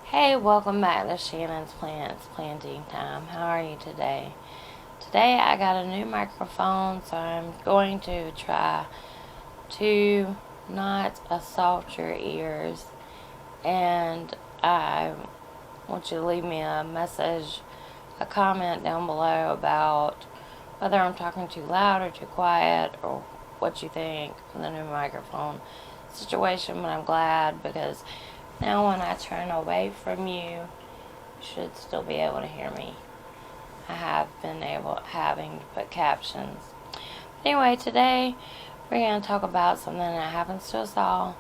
Hey, welcome back to Shannon's Plants Planting Time. How are you today? Today I got a new microphone, so I'm going to try to not assault your ears. And I want you to leave me a message, a comment down below about whether I'm talking too loud or too quiet or what you think of the new microphone situation. But I'm glad because now when I turn away from you, you should still be able to hear me. I have been having to put captions. Anyway, today we're going to talk about something that happens to us all,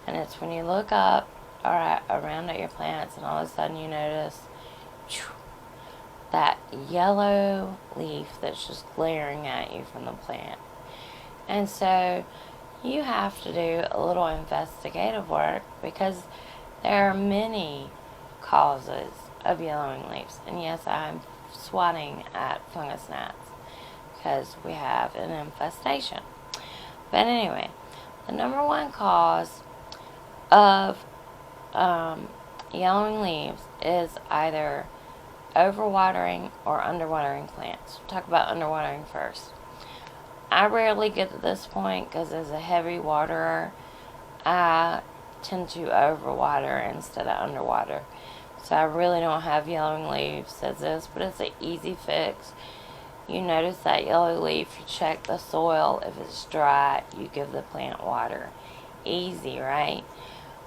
and it's when you look up or around at your plants and all of a sudden you notice that yellow leaf that's just glaring at you from the plant. And so you have to do a little investigative work because there are many causes of yellowing leaves. And yes, I'm swatting at fungus gnats because we have an infestation. But anyway, the number one cause of yellowing leaves is either overwatering or underwatering plants. We'll talk about underwatering first. I rarely get to this point because as a heavy waterer, I tend to overwater instead of underwater. So I really don't have yellowing leaves as this, but it's an easy fix. You notice that yellow leaf, you check the soil. If it's dry, you give the plant water. Easy, right?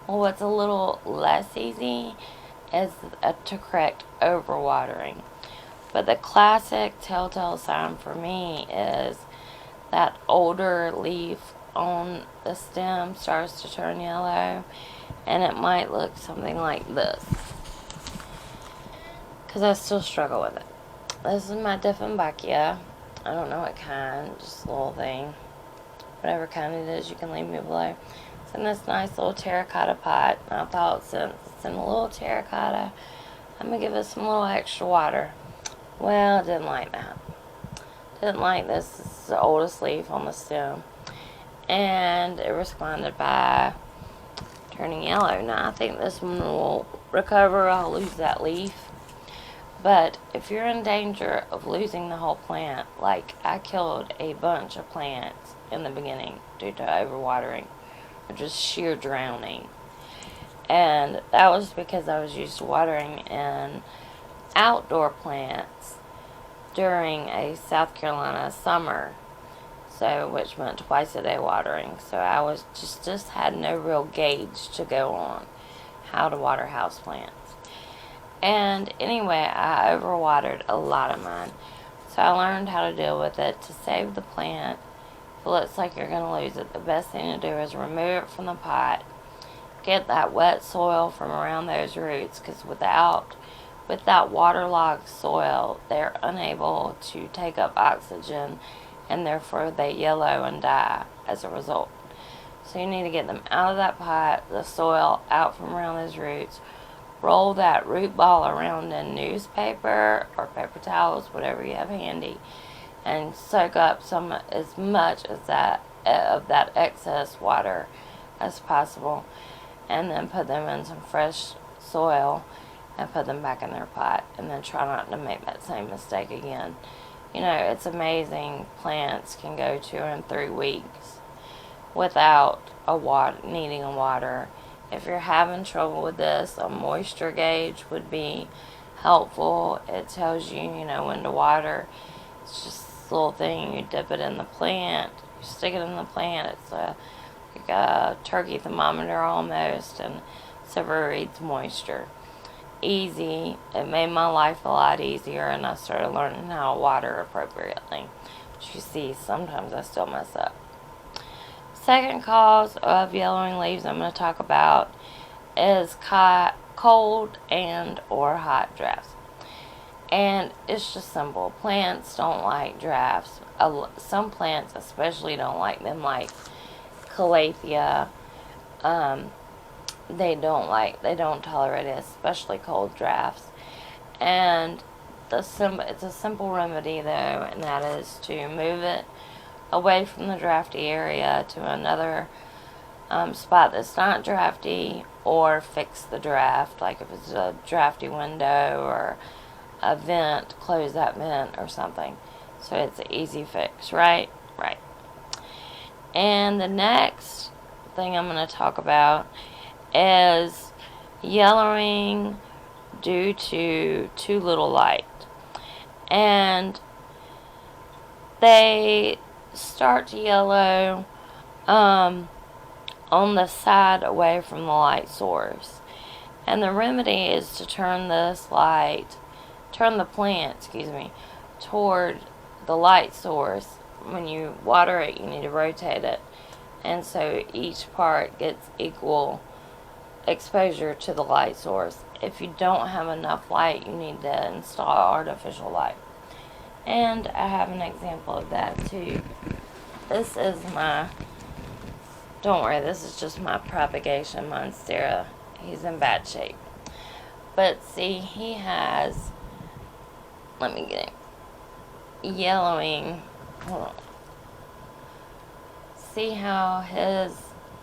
Well, what's a little less easy is to correct overwatering. But the classic telltale sign for me is that older leaf on the stem starts to turn yellow, and it might look something like this because I still struggle with it. This is my Dieffenbachia. I don't know what kind, just a little thing. Whatever kind it is, you can leave me below. It's in this nice little terracotta pot, and I thought since it's in a little terracotta, I'm going to give it some little extra water. Well, I didn't like that. Didn't like this. This is the oldest leaf on the stem. And it responded by turning yellow. Now, I think this one will recover. I'll lose that leaf. But if you're in danger of losing the whole plant, like I killed a bunch of plants in the beginning due to overwatering, or just sheer drowning. And that was because I was used to watering in outdoor plants during a South Carolina summer, so which meant twice a day watering. So I was just had no real gauge to go on how to water houseplants. And anyway, I overwatered a lot of mine, so I learned how to deal with it to save the plant. If it looks like you're going to lose it, the best thing to do is remove it from the pot, get that wet soil from around those roots, because with that waterlogged soil, they're unable to take up oxygen, and therefore they yellow and die as a result. So you need to get them out of that pot, the soil out from around those roots, roll that root ball around in newspaper or paper towels, whatever you have handy, and soak up as much as that of that excess water as possible, and then put them in some fresh soil and put them back in their pot, and then try not to make that same mistake again. You know, it's amazing. Plants can go 2 and 3 weeks without needing a water. If you're having trouble with this, a moisture gauge would be helpful. It tells you, when to water. It's just this little thing. You dip it in the plant. You stick it in the plant. It's like a turkey thermometer almost, and so it reads moisture. Easy. It made my life a lot easier, and I started learning how to water appropriately. But you see, sometimes I still mess up. Second cause of yellowing leaves I'm going to talk about is cold and or hot drafts. And it's just simple. Plants don't like drafts. Some plants especially don't like them, like calathea. They don't tolerate it, especially cold drafts. And it's a simple remedy though, and that is to move it away from the drafty area to another spot that's not drafty, or fix the draft, like if it's a drafty window or a vent, close that vent or something. So it's an easy fix, right? Right. And the next thing I'm going to talk about is yellowing due to too little light. And they start to yellow on the side away from the light source. And the remedy is to turn the plant, toward the light source. When you water it, you need to rotate it, and so each part gets equal exposure to the light source. If you don't have enough light, you need to install artificial light. And I have an example of that too. This is don't worry, this is just my propagation monstera. He's in bad shape. But see, he has, let me get it, yellowing. Hold on. See how his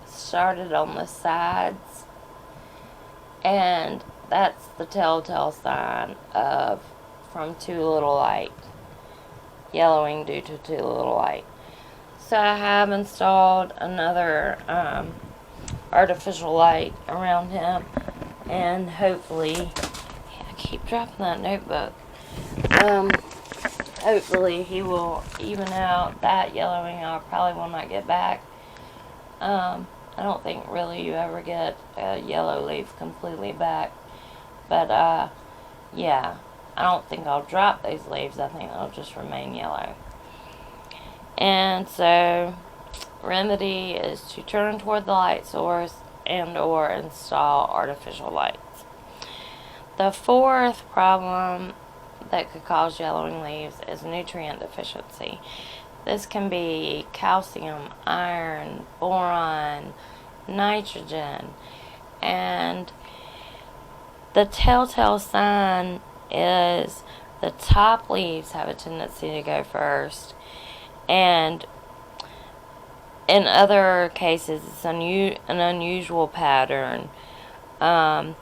started on the sides? And that's the telltale sign of from too little light. Yellowing due to too little light. So I have installed another artificial light around him, and hopefully, I keep dropping that notebook. Hopefully he will even out that yellowing. I probably will not get back. I don't think really you ever get a yellow leaf completely back, but yeah, I don't think I'll drop those leaves. I think they'll just remain yellow. And so, remedy is to turn toward the light source and or install artificial lights. The fourth problem that could cause yellowing leaves is nutrient deficiency. This can be calcium, iron, boron, nitrogen, and the telltale sign is the top leaves have a tendency to go first. And in other cases, it's an unusual pattern. The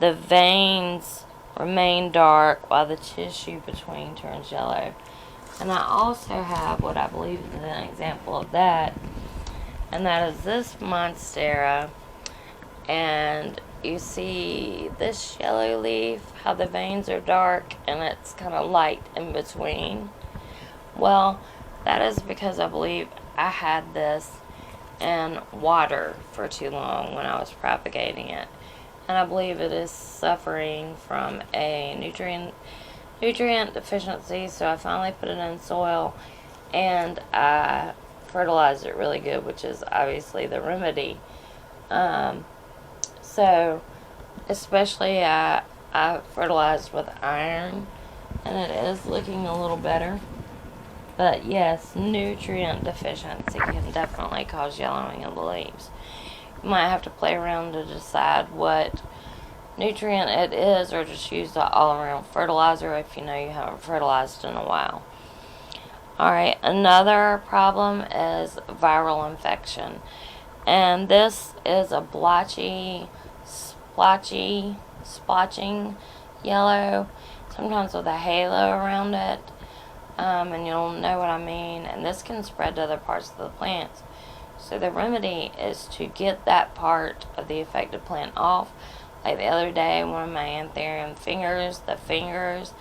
veins remain dark while the tissue between turns yellow. And I also have what I believe is an example of that. And that is this monstera. And you see this yellow leaf, how the veins are dark and it's kind of light in between. Well, that is because I believe I had this in water for too long when I was propagating it. And I believe it is suffering from a nutrient deficiency, so I finally put it in soil and I fertilized it really good, which is obviously the remedy. So, especially I fertilized with iron, and it is looking a little better. But yes, nutrient deficiency can definitely cause yellowing of the leaves. You might have to play around to decide what nutrient it is, or just use the all-around fertilizer if you know you haven't fertilized in a while. Alright, another problem is viral infection. And this is a blotchy, splotching yellow, sometimes with a halo around it. And you'll know what I mean. And this can spread to other parts of the plants. So the remedy is to get that part of the affected plant off. Like the other day, one of my anthurium fingers, the fingers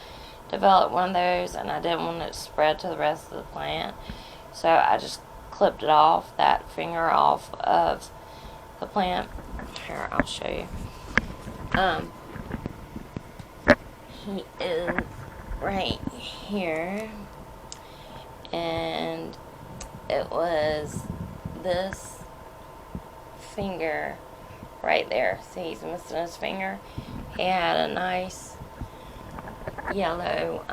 developed one of those, and I didn't want it to spread to the rest of the plant. So I just clipped it off, that finger off of the plant. Here, I'll show you. He is right here, and it was this finger right there. See, he's missing his finger. He had a nice yellow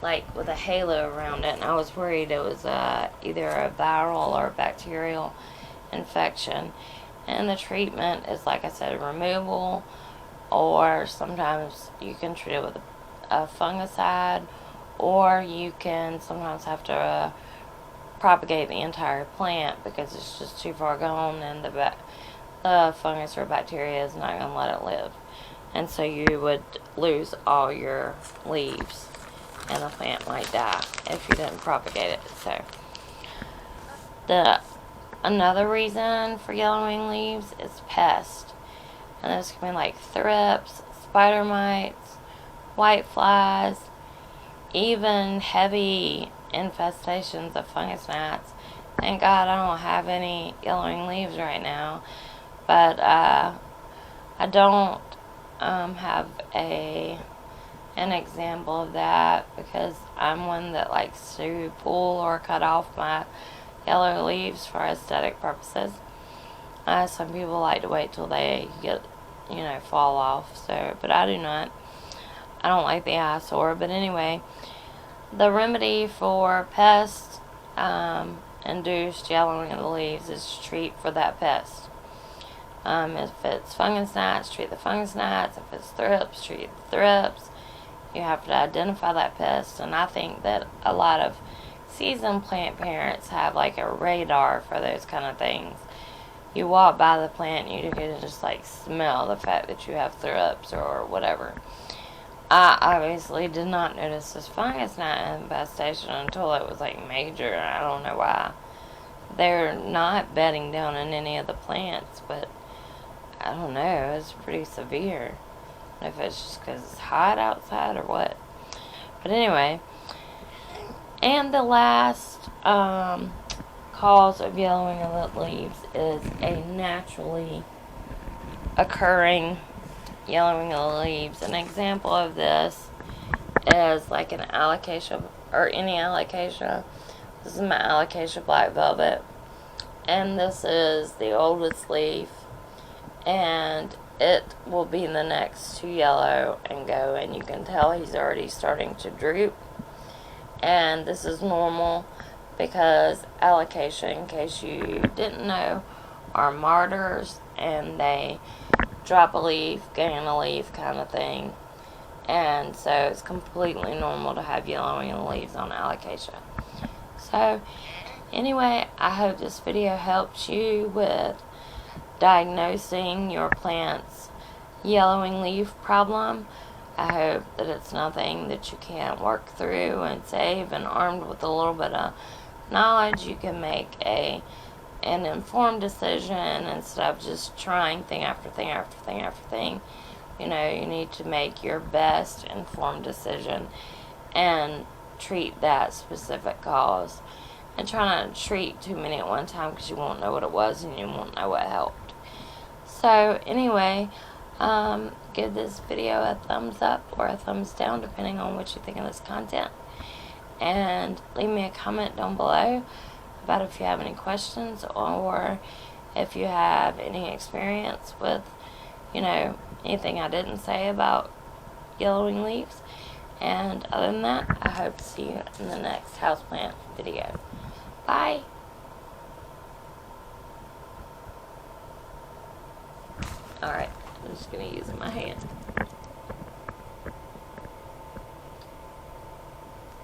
like with a halo around it, and I was worried it was either a viral or bacterial infection. And the treatment is, like I said, removal, or sometimes you can treat it with a fungicide, or you can sometimes have to propagate the entire plant because it's just too far gone, and the fungus or bacteria is not going to let it live. And so you would lose all your leaves, and the plant might die if you didn't propagate it. So another reason for yellowing leaves is pests. And those can be like thrips, spider mites, white flies, even heavy infestations of fungus gnats. Thank God I don't have any yellowing leaves right now. But I don't have an example of that because I'm one that likes to pull or cut off my yellow leaves for aesthetic purposes. Some people like to wait till they get, fall off. But I do not. I don't like the eyesore. But anyway, the remedy for pest induced yellowing of the leaves is to treat for that pest. If it's fungus gnats, treat the fungus gnats. If it's thrips, treat the thrips. You have to identify that pest, and I think that a lot of seasoned plant parents have like a radar for those kind of things. You walk by the plant and you can just like smell the fact that you have thrips or whatever. I obviously did not notice this fungus gnat infestation until it was like major. I don't know why. They're not bedding down in any of the plants, but I don't know, it's pretty severe. If it's just because it's hot outside or what. But anyway, and the last cause of yellowing of the leaves is a naturally occurring yellowing of the leaves. An example of this is like an alocasia, or any alocasia. This is my alocasia black velvet, and this is the oldest leaf, and it will be the next to yellow and go, and you can tell he's already starting to droop. And this is normal because alocasia, in case you didn't know, are martyrs, and they drop a leaf, gain a leaf kind of thing. And so it's completely normal to have yellowing of the leaves on alocasia. So anyway, I hope this video helps you with diagnosing your plant's yellowing leaf problem. I hope that it's nothing that you can't work through and save, and armed with a little bit of knowledge, you can make an informed decision instead of just trying thing after thing after thing after thing. You need to make your best informed decision and treat that specific cause. And try not to treat too many at one time because you won't know what it was and you won't know what helped. So anyway, give this video a thumbs up or a thumbs down depending on what you think of this content. And leave me a comment down below about if you have any questions or if you have any experience with, anything I didn't say about yellowing leaves. And other than that, I hope to see you in the next houseplant video. Bye. Alright, I'm just going to use my hand.